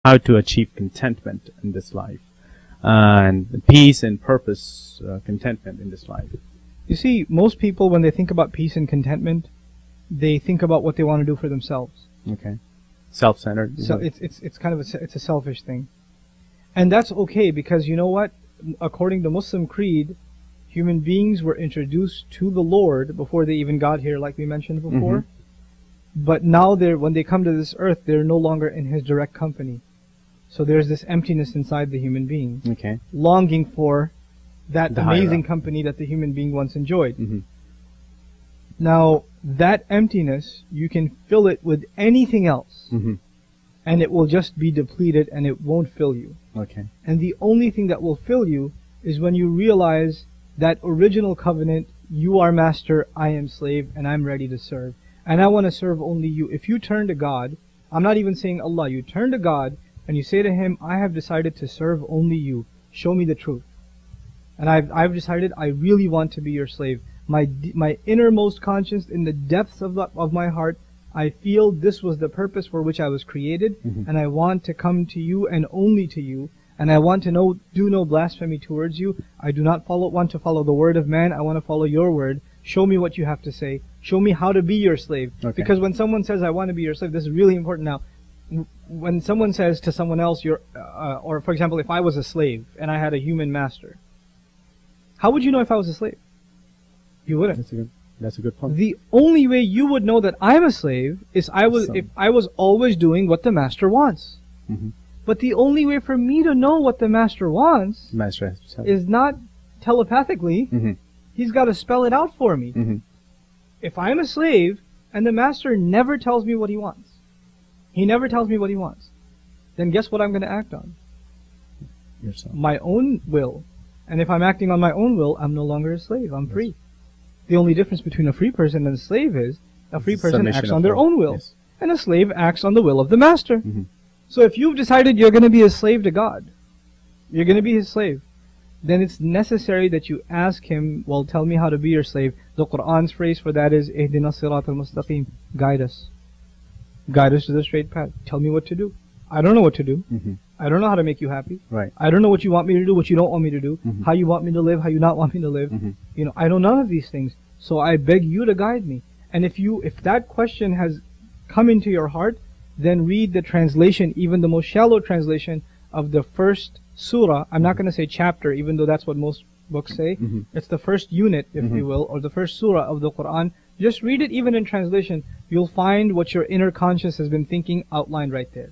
how to achieve contentment in this life, and peace and purpose, contentment in this life. You see, most people, when they think about peace and contentment, they think about what they want to do for themselves. Okay, self-centered. So it's kind of it's a selfish thing, and that's okay, because you know what? According to Muslim creed, human beings were introduced to the Lord before they even got here, like we mentioned before. But now when they come to this earth, they're no longer in His direct company. So there's this emptiness inside the human being, Okay. longing for that The amazing higher. company that the human being once enjoyed. Now, that emptiness, you can fill it with anything else, and it will just be depleted and it won't fill you. Okay. And the only thing that will fill you is when you realize that original covenant, you are master, I am slave, and I'm ready to serve. And I want to serve only you. If you turn to God, I'm not even saying Allah, you turn to God and you say to Him, I have decided to serve only you. Show me the truth. And I've decided I really want to be your slave. My innermost conscience, in the depths of my heart, I feel this was the purpose for which I was created, and I want to come to you and only to you. And I want to do no blasphemy towards you. I do not want to follow the word of man. I want to follow your word. Show me what you have to say. Show me how to be your slave. Okay. Because when someone says, I want to be your slave, this is really important now. When someone says to someone else, or for example, if I was a slave and I had a human master, how would you know if I was a slave? You wouldn't. That's a good point. The only way you would know that I'm a slave is if I was always doing what the master wants. But the only way for me to know what the master wants is not telepathically. He's got to spell it out for me. If I'm a slave and the master never tells me what he wants, he never tells me what he wants, then guess what I'm going to act on? Yourself. My own will. And if I'm acting on my own will, I'm no longer a slave. I'm free. The only difference between a free person and a slave is a free person acts on their own will, and a slave acts on the will of the master. So if you've decided you're going to be a slave to God, you're going to be His slave, then it's necessary that you ask Him, well, tell me how to be your slave. The Qur'an's phrase for that is, Ihdina sirat al-mustaqim, guide us. Guide us to the straight path. Tell me what to do. I don't know what to do. I don't know how to make you happy. Right. I don't know what you want me to do, what you don't want me to do, how you want me to live, how you not want me to live. You know, I know none of these things. So I beg you to guide me. And if that question has come into your heart, then read the translation, even the most shallow translation of the first surah. I'm not going to say chapter, even though that's what most books say. It's the first unit, if you will, or the first surah of the Quran. Just read it even in translation. You'll find what your inner conscience has been thinking outlined right there.